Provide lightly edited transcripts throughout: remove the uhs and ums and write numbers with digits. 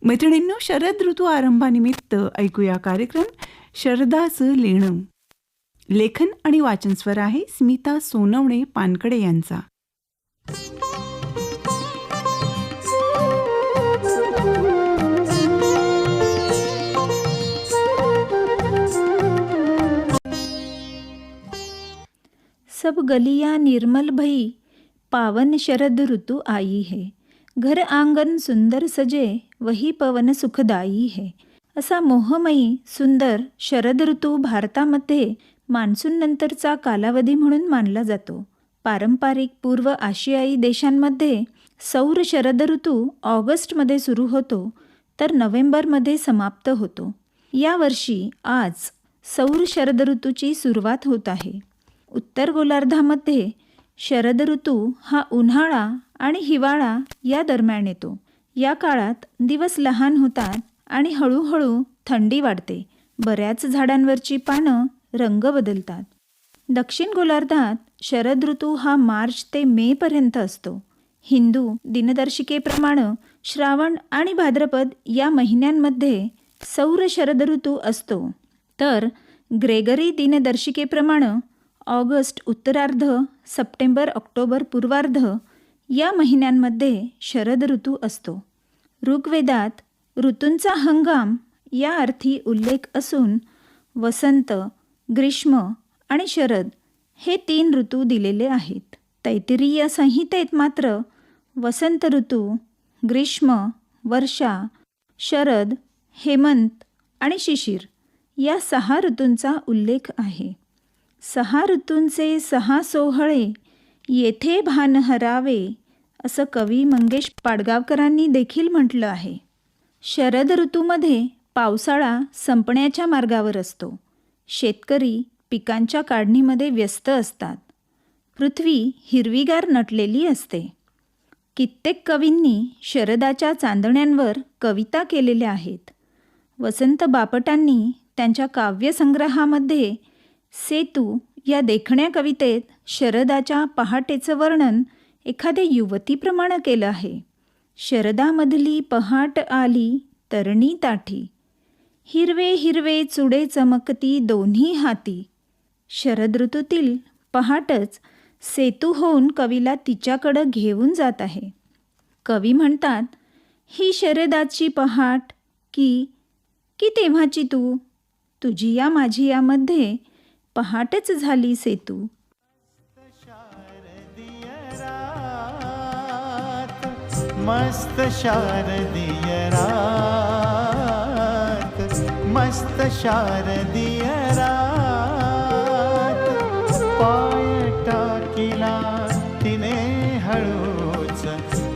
मैत्रिणींनो, शरद ऋतू आरंभानिमित्त ऐकूया कार्यक्रम शरदाचं लेणं. लेखन आणि वाचन स्वर आहे स्मिता सोनवणे पानकडे यांचा. सब गलियां निर्मल भई, पावन शरद ऋतु आई है. घर आंगन सुंदर सजे, वही पवन सुखदाई है. असा मोहमयी सुंदर शरद ऋतू भारतामध्ये मान्सून नंतरचा कालावधी म्हणून मानला जातो. पारंपरिक पूर्व आशियाई देशांमध्ये सौर शरद ऋतू ऑगस्टमध्ये सुरू होतो तर नोव्हेंबरमध्ये समाप्त होतो. यावर्षी आज सौर शरद ऋतूची सुरुवात होत आहे. उत्तर गोलार्धामध्ये शरद ऋतू हा उन्हाळा आणि हिवाळा या दरम्यान येतो. या काळात दिवस लहान होतात आणि हळूहळू थंडी वाढते. बऱ्याच झाडांवरची पानं रंग बदलतात. दक्षिण गोलार्धात शरद ऋतू हा मार्च ते मे पर्यंत असतो. हिंदू दिनदर्शिकेप्रमाणे श्रावण आणि भाद्रपद या महिन्यांमध्ये सौर शरद ऋतू असतो, तर ग्रेगरी दिनदर्शिकेप्रमाणे ऑगस्ट उत्तरार्ध, सप्टेंबर ऑक्टोबर पूर्वार्ध या महिन्यांमध्ये शरद ऋतू असतो. ऋग्वेदात ऋतूंचा हंगाम या अर्थी उल्लेख असून वसंत, ग्रीष्म आणि शरद हे 3 ऋतू दिलेले आहेत. तैत्तिरीय संहितेत मात्र वसंत ऋतू, ग्रीष्म, वर्षा, शरद, हेमंत आणि शिशिर या 6 ऋतूंचा उल्लेख आहे. 6 ऋतूंचे 6 सोहळे येथे भान हरावे असं कवी मंगेश पाडगावकरांनी देखील म्हटलं आहे. शरद ऋतूमध्ये पावसाळा संपण्याच्या मार्गावर असतो. शेतकरी पिकांच्या काढणीमध्ये व्यस्त असतात. पृथ्वी हिरवीगार नटलेली असते. कित्येक कवींनी शरदाच्या चांदण्यांवर कविता केलेल्या आहेत. वसंत बापटांनी त्यांच्या काव्यसंग्रहामध्ये सेतू या देखण्या कवितेत शरदाच्या पहाटेचं वर्णन एखाद्या युवतीप्रमाणे केलं आहे. शरदामधली पहाट आली तरणी ताठी, हिरवे हिरवे चुडे चमकती दोन्ही हाती. शरद ऋतूतील पहाटच सेतू होऊन कवीला तिच्याकडं घेऊन जात आहे. कवी म्हणतात, ही शरदाची पहाट की तेव्हाची तू, तुझी या माझी यामध्ये पहाटच झाली सेतू. मस्त शारदीय रात, मस्त शारदीय रात. पाय टाकिला तिने हळूच,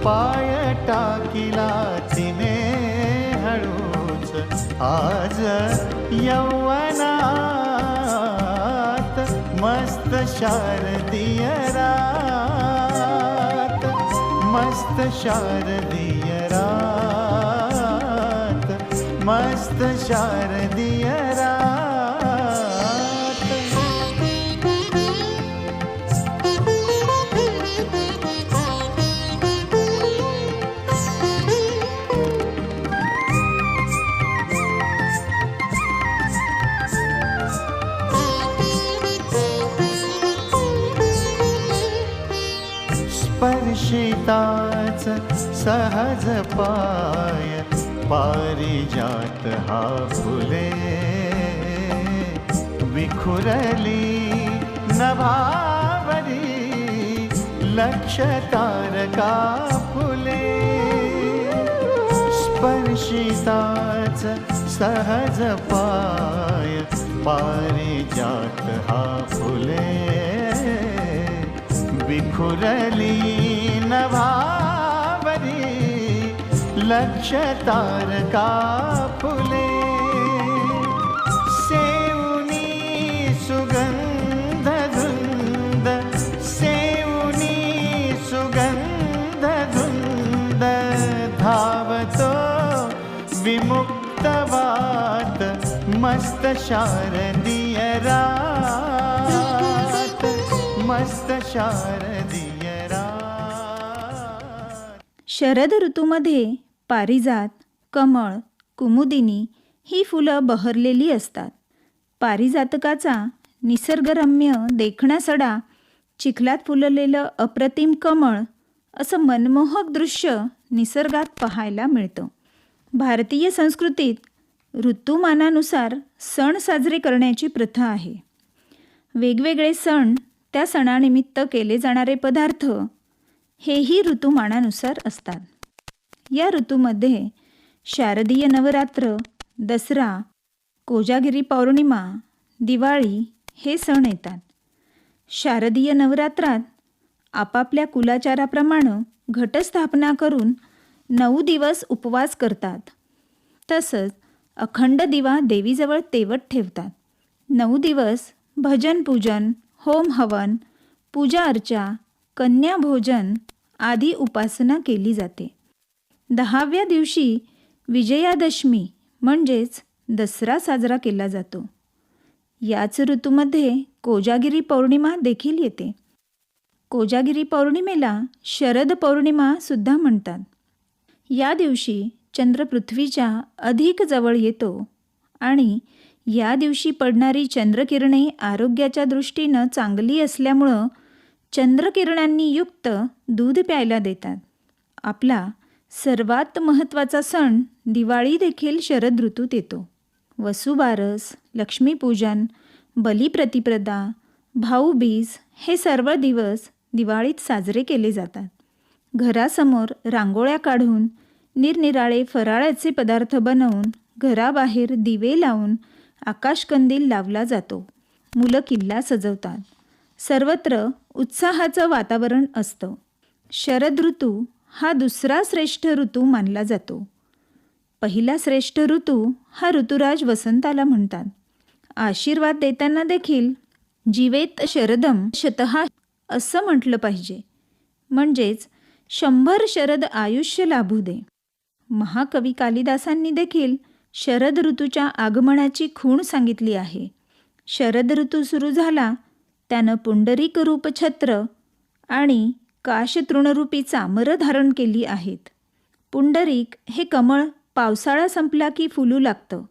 पाय टाकिला तिने हळूच. आज यौवनात मस्त शारदीय रात, मस्त शारदीय रात, मस्त शारदीय रात. स्पर्शिताच सहज पाय, पारिजात हा फुले. विखुरली नभावरी लक्ष तारका फुले. स्पर्शिताच सहज पाय, पारिजात हा फुले. विखुरली नभावरी लक्ष तारका फुले. सेऊनी सुगंध धुंद, सेऊनी सुगंध धुंद. धावतो विमुक्तवात, मस्त शारदीय रात, मस्त शारदीय रात. शरद ऋतूमध्ये पारिजात, कमळ, कुमुदिनी ही फुलं बहरलेली असतात. पारिजातकाचा निसर्गरम्य देखणा सडा, चिखलात फुललेलं अप्रतिम कमळ असं मनमोहक दृश्य निसर्गात पाहायला मिळतं. भारतीय संस्कृतीत ऋतुमानानुसार सण साजरे करण्याची प्रथा आहे. वेगवेगळे सण, त्या सणानिमित्त केले जाणारे पदार्थ हेही ऋतुमानानुसार असतात. या ऋतूमध्ये शारदीय नवरात्र, दसरा, कोजागिरी पौर्णिमा, दिवाळी हे सण येतात. शारदीय नवरात्रात आपापल्या कुलाचाराप्रमाणे घटस्थापना करून 9 दिवस उपवास करतात. तसंच अखंड दिवा देवीजवळ तेवत ठेवतात. 9 दिवस भजन पूजन, होम हवन, पूजा अर्चा, कन्या भोजन आदी उपासना केली जाते. 10व्या दिवशी विजयादशमी म्हणजेच दसरा साजरा केला जातो. याच ऋतूमध्ये कोजागिरी पौर्णिमा देखील येते. कोजागिरी पौर्णिमेला शरद पौर्णिमा सुद्धा म्हणतात. या दिवशी चंद्र पृथ्वीच्या अधिक जवळ येतो आणि या दिवशी पडणारी चंद्रकिरणे आरोग्याच्या दृष्टीनं चांगली असल्यामुळं चंद्रकिरणांनी युक्त दूध प्यायला देतात. आपला सर्वात महत्त्वाचा सण दिवाळी देखील शरद ऋतूत येतो. वसुबारस, लक्ष्मीपूजन, बलिप्रतिपदा, भाऊबीज हे सर्व दिवस दिवाळीत साजरे केले जातात. घरासमोर रांगोळ्या काढून निरनिराळे फराळाचे पदार्थ बनवून घराबाहेर दिवे लावून आकाशकंदील लावला जातो. मुलं किल्ला सजवतात. सर्वत्र उत्साहाचं वातावरण असतं. शरद ऋतू हा दुसरा श्रेष्ठ ऋतू मानला जातो. पहिला श्रेष्ठ ऋतू हा ऋतुराज वसंताला म्हणतात. आशीर्वाद देताना देखील जीवेत शरदम शतः असं म्हटलं पाहिजे, म्हणजेच 100 शरद आयुष्य लाभू दे. महाकवी कालिदासांनी देखील शरद ऋतूच्या आगमनाची खूण सांगितली आहे. शरद ऋतू सुरू झाला त्यानं पुंडरीक रूप छत्र आणि काश तृणरूपी चामरं धारण केली आहेत. पुंडरीक हे कमळ पावसाळा संपला की फुलू लागतं.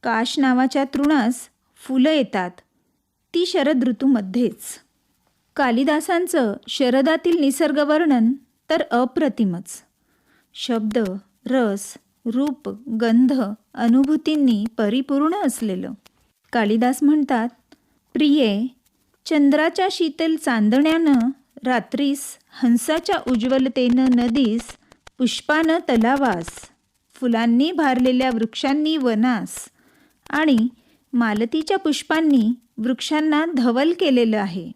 काश नावाच्या तृणास फुलं येतात, ती शरद ऋतूमध्येच. कालिदासांचं शरदातील निसर्गवर्णन तर अप्रतिमच. शब्द, रस, रूप, गंध, अनुभूतींनी परिपूर्ण असलेलं. कालिदास म्हणतात, प्रिये, चंद्राच्या शीतल चांदण्यानं रात्रीस हंसाच्या उज्ज्वलतेनं नदीस, पुष्पानं तलावास, फुलांनी भारलेल्या वृक्षांनी वनास आणि मालतीच्या पुष्पांनी वृक्षांना धवल केलेलं आहे.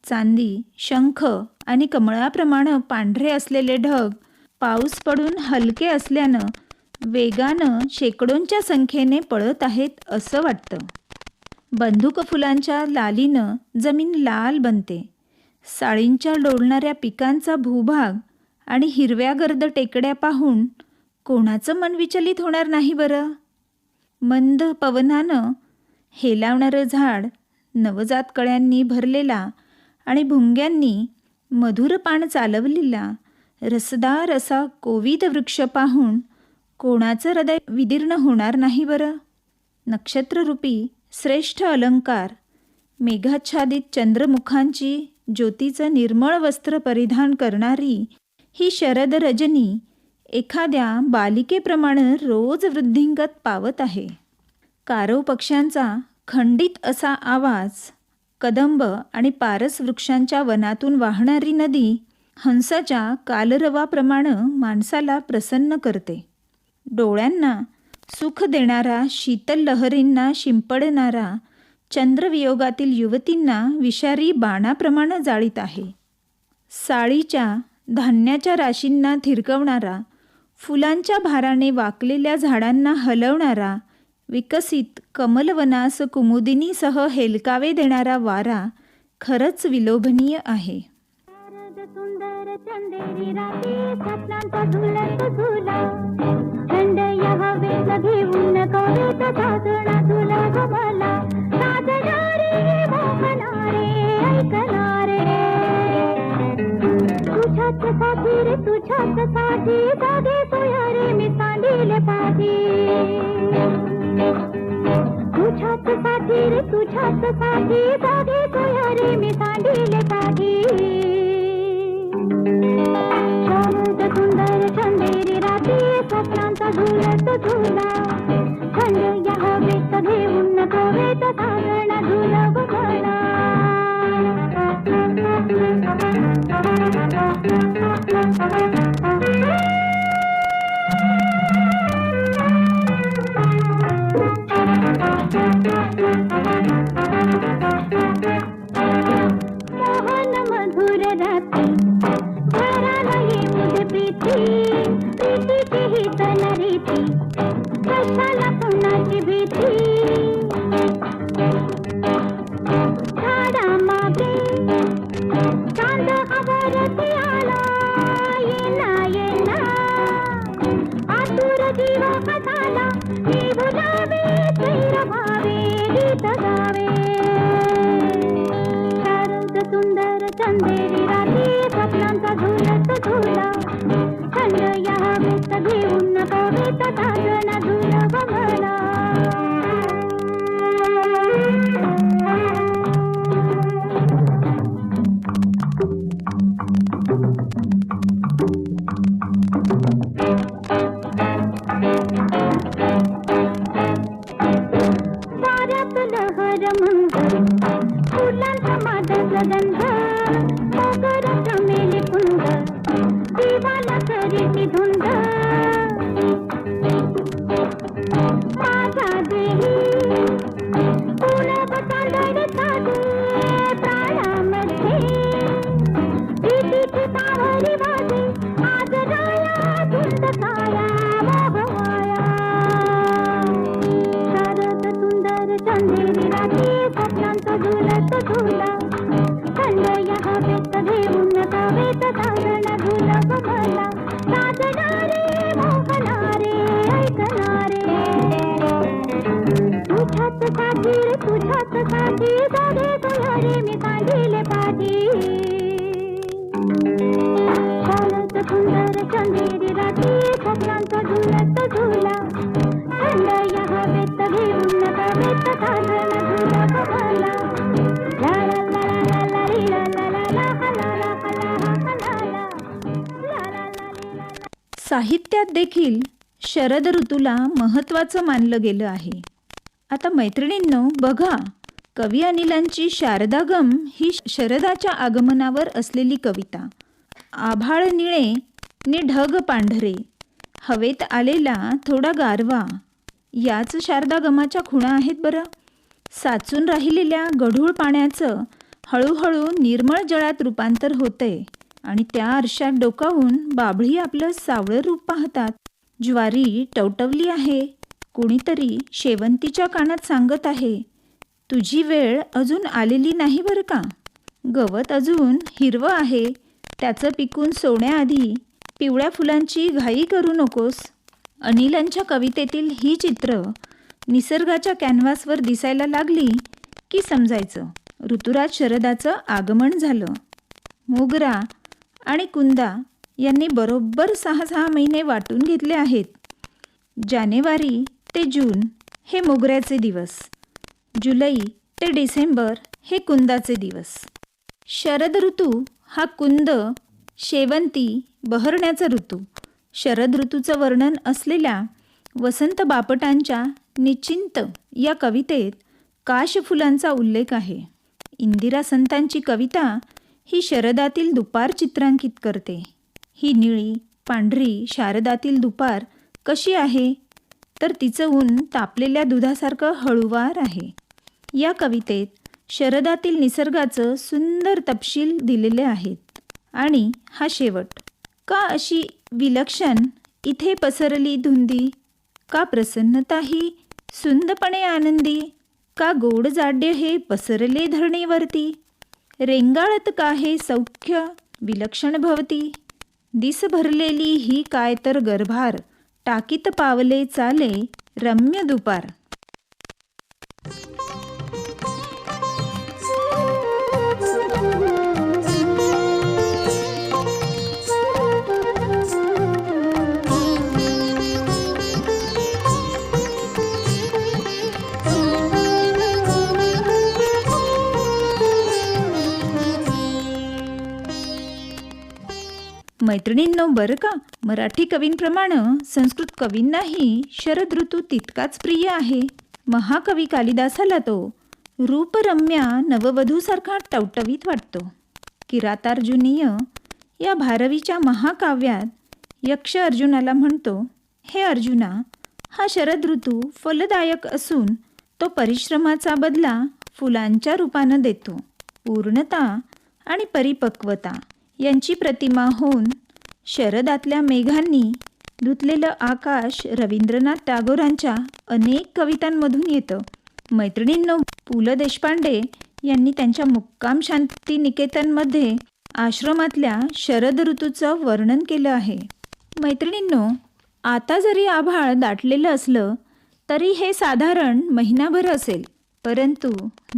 चांदी, शंख आणि कमळाप्रमाणे पांढरे असलेले ढग पाऊस पडून हलके असल्यानं वेगानं शेकडोंच्या संख्येने पळत आहेत असं वाटतं. बंदूक फुलांच्या लालीनं जमीन लाल बनते. साळींच्या डोलणाऱ्या पिकांचा भूभाग आणि हिरव्यागर्द टेकड्या पाहून कोणाचं मन विचलित होणार नाही बरं. मंद पवनानं हेलावणारं झाड, नवजात कळ्यांनी भरलेला आणि भुंग्यांनी मधुर पान चालवलेला रसदार असा कोविद वृक्ष पाहून कोणाचं हृदय विदीर्ण होणार नाही बरं. नक्षत्ररूपी श्रेष्ठ अलंकार, मेघाच्छादित चंद्रमुखांची ज्योतीचं निर्मळ वस्त्र परिधान करणारी ही शरद रजनी एखाद्या बालिकेप्रमाणे रोज वृद्धिंगत पावत आहे. कारव पक्ष्यांचा खंडित असा आवाज, कदंब आणि पारस वृक्षांच्या वनातून वाहणारी नदी हंसाच्या कालरवाप्रमाणे माणसाला प्रसन्न करते. डोळ्यांना सुख देणारा, शीतल लहरींना शिंपडणारा चंद्रवियोगातील युवतींना विषारी बाणाप्रमाणे जाळीत आहे. साळीच्या धान्याच्या राशींना थिरकवणारा, फुलांच्या भाराने वाकलेल्या झाडांना हलवणारा, विकसित कमलवनास कुमुदिनीसह हेलकावे देणारा वारा खरंच विलोभनीय आहे. सुंदर चंदेरी रात्री स्वप्नांचा झुलत झुला, थंड या हवेत घेऊन कवेत साधना तुला गमला, साधणारे मोहणारे ऐकणारे, तुझ्याच साठी रे तुझ्याच साठी जागे सोया रे मी सांडिले पाठी तुझ्याच साठी रे तुझ्याच साठी जागे सोयरे मी सांडिले पाठी शारद सुंदर चंदेरी राती स्वप्नांचा झुलत झुला थंड या हवेत घेऊन नको वेत सारण झुलव मला मोहन मधुर राती घराला येऊन प्रीती प्रीतीची ही तनरीती कशाला पुन्हाची भीती झाडा मागे चांद आवारती आला येना येना आतुर जीव हसाला मी बुलावे चैर भावे गीत गावे शारद सुंदर चंदेरी राती स्वप्नांचा झुलत झुला थंड या हवेत घेऊन कवेत साजन झुलव मला वाऱ्यात लहर मंगल फुलांचा मादक गंध मगर चमेली कुंद दिवाला करीती धुंद माझा देही पुणव चांदण साधे प्राणामध्ये भीतीची तावरी वाजे आज राया धुंद काया मोहमाया शारद सुंदर चंदेरी राती स्वप्नांचा झुलत झुला थंड या हवेत घेऊन कवेत सारण झुलव मला साजणारे मोहनारे ऐकणारे तुझ्याच साठी रे तुझ्याच साठी जागे सोयरे मी सांडिले पाठी शारद सुंदर चंदेरी राती स्वप्नांचा झुलत झुला थंड या हवेत घेऊन कवेत साजन झुलव मला ला ला ला ला ला री ला ला ला ला ला ला ला ला ला ला. साहित्यात देखील शरद ऋतूला महत्त्वाचं मानलं गेलं आहे. आता मैत्रिणींनो बघा, कवी अनिलांची शारदागम ही शरदाच्या आगमनावर असलेली कविता. आभाळ निळे नि ढग पांढरे, हवेत आलेला थोडा गारवा, याच शारदागमाच्या खुणा आहेत बरं. साचून राहिलेल्या गढूळ पाण्याचं हळूहळू निर्मळ जळात रूपांतर होतंय आणि त्या आरशात डोकावून बाभळी आपलं सावळं रूप पाहतात. ज्वारी टवटवली आहे, कोणीतरी शेवंतीच्या कानात सांगत आहे, तुझी वेळ अजून आलेली नाही बरं का. गवत अजून हिरवं आहे, त्याचं पिकून सोडण्याआधी पिवळ्या फुलांची घाई करू नकोस. अनिलांच्या कवितेतील ही चित्र निसर्गाच्या कॅनव्हासवर दिसायला लागली की समजायचं ऋतुराज शरदाचं आगमन झालं. मोगरा आणि कुंदा यांनी बरोबर 6 महिने वाटून घेतले आहेत. जानेवारी ते जून हे मोगऱ्याचे दिवस, जुलै ते डिसेंबर हे कुंदाचे दिवस. शरद ऋतू हा कुंद, शेवंती, बहरण्याचा ऋतू. शरद ऋतूचं वर्णन असलेल्या वसंत बापटांच्या निश्चिंत या कवितेत काशफुलांचा उल्लेख आहे. इंदिरा संतांची कविता ही शरदातील दुपार चित्रांकित करते. ही निळी पांढरी शारदातील दुपार कशी आहे तर तिचं ऊन तापलेल्या दुधासारखं हळूवार आहे. या कवितेत शरदातील निसर्गाचं सुंदर तपशील दिलेले आहेत. आणि हा शेवट, का अशी विलक्षण इथे पसरली धुंदी, का प्रसन्नता ही सुंदपणे आनंदी, का गोड जाड्य हे पसरले धरणीवरती, रेंगाळत का हे सौख्य विलक्षण भवती, दिस भरलेली ही काय तर गर्भार, टाकीत पावले चाले रम्य दुपार. मैत्रिणींनो, बरं का, मराठी कवींप्रमाणे संस्कृत कवींनाही शरद ऋतू तितकाच प्रिय आहे. महाकवी कालिदासाला तो रूपरम्या नववधूसारखा टवटवीत वाटतो. किरातार्जुनीय या भारवीच्या महाकाव्यात यक्ष अर्जुनाला म्हणतो, हे अर्जुना, हा शरद ऋतू फलदायक असून तो परिश्रमाचा बदला फुलांच्या रूपानं देतो. पूर्णता आणि परिपक्वता यांची प्रतिमा होऊन शरदातल्या मेघांनी धुतलेलं आकाश रवींद्रनाथ टागोरांच्या अनेक कवितांमधून येतं. मैत्रिणींनो, पु ल देशपांडे यांनी त्यांच्या मुक्काम शांती निकेतनमध्ये आश्रमातल्या शरद ऋतूचं वर्णन केलं आहे. मैत्रिणींनो, आता जरी आभाळ दाटलेलं असलं तरी हे साधारण महिनाभर असेल, परंतु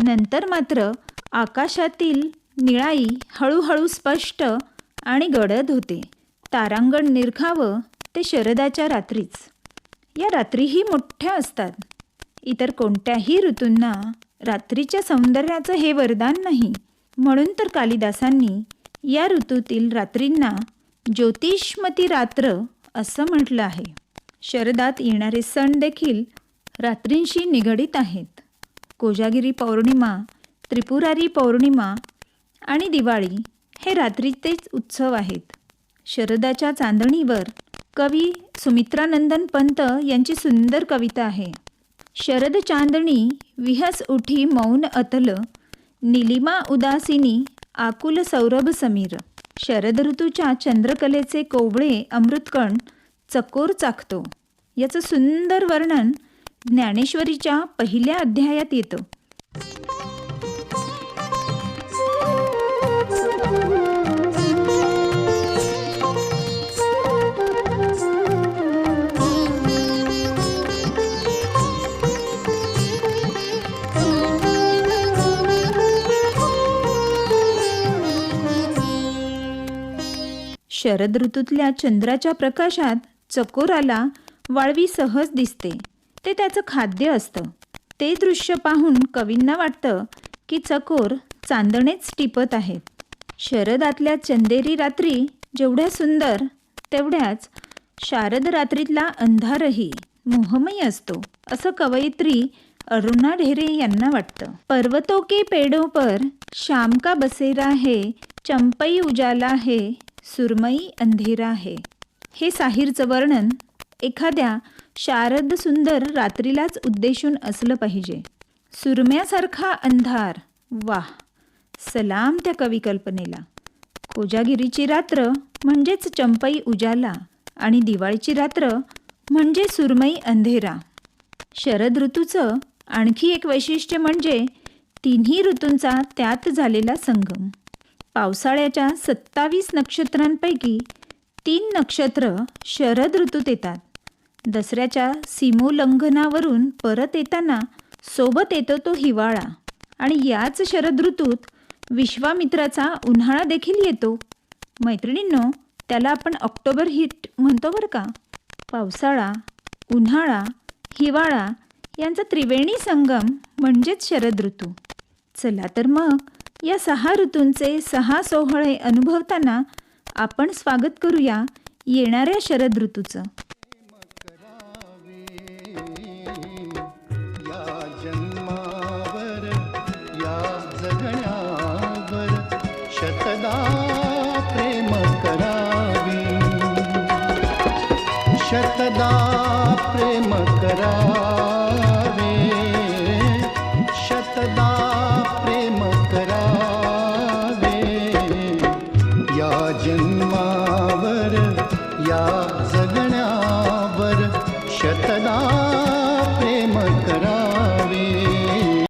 नंतर मात्र आकाशातील निळाई हळूहळू स्पष्ट आणि गडद होते. तारांगण निरखावं ते शरदाच्या रात्रीच. या रात्रीही मोठ्या असतात. इतर कोणत्याही ऋतूंना रात्रीच्या सौंदर्याचं हे वरदान नाही. म्हणून तर कालिदासांनी या ऋतूतील रात्रींना ज्योतिष्मती रात्र असं म्हटलं आहे. शरदात येणारे सण देखील रात्रींशी निगडीत आहेत. कोजागिरी पौर्णिमा, त्रिपुरारी पौर्णिमा आणि दिवाळी हे रात्रीचेच उत्सव आहेत. शरदाच्या चांदणीवर कवी सुमित्रानंदन पंत यांची सुंदर कविता आहे. शरद चांदणी विहस उठी मौन अतल, निलिमा उदासिनी आकुल सौरभ समीर. शरद ऋतूच्या चंद्रकलेचे कोवळे अमृतकण चकोर चाखतो. याचं सुंदर वर्णन ज्ञानेश्वरीच्या पहिल्या अध्यायात येतं. शरद ऋतूतल्या चंद्राच्या प्रकाशात चकोराला वाळवी सहज दिसते. ते त्याचं खाद्य असतं. ते दृश्य पाहून कवींना वाटतं की चकोर चांदणेच टिपत आहेत. शरदातल्या चंदेरी रात्री जेवढ्या सुंदर तेवढ्याच शारद रात्रीतला अंधारही मोहमयी असतो, असं कवयित्री अरुणा ढेरे यांना वाटतं. पर्वतों के पेड़ों पर शाम का बसेरा है, चंपई उजाला है, सुरमई अंधेरा है. हे साहिरचं वर्णन एखाद्या शारद सुंदर रात्रीलाच उद्देशून असलं पाहिजे. सुरम्यासारखा अंधार, वाह, सलाम त्या कविकल्पनेला. कोजागिरीची रात्र म्हणजेच चंपई उजाला आणि दिवाळीची रात्र म्हणजे सुरमई अंधेरा. शरद ऋतूचं आणखी एक वैशिष्ट्य म्हणजे तिन्ही ऋतूंचा त्यात झालेला संगम. पावसाळ्याच्या 27 नक्षत्रांपैकी 3 नक्षत्र शरद ऋतूत येतात. दसऱ्याच्या सीमोल्लंघनावरून परत येताना सोबत येतो तो हिवाळा आणि याच शरद ऋतूत विश्वामित्राचा उन्हाळा देखील येतो. मैत्रिणींनो, त्याला आपण ऑक्टोबर हीट म्हणतो बरं का. पावसाळा, उन्हाळा, हिवाळा यांचा त्रिवेणी संगम म्हणजेच शरद ऋतू. चला तर मग या 6 ऋतूंचे 6 सोहळे अनुभवताना आपण स्वागत करूया येणाऱ्या शरद ऋतूचं. या जन्मावर या जगण्यावर शतदा प्रेम करावे, शतदा प्रेम करावे, शतदा प्रेम करावे. या जन्मावर या जगण्यावर शतदा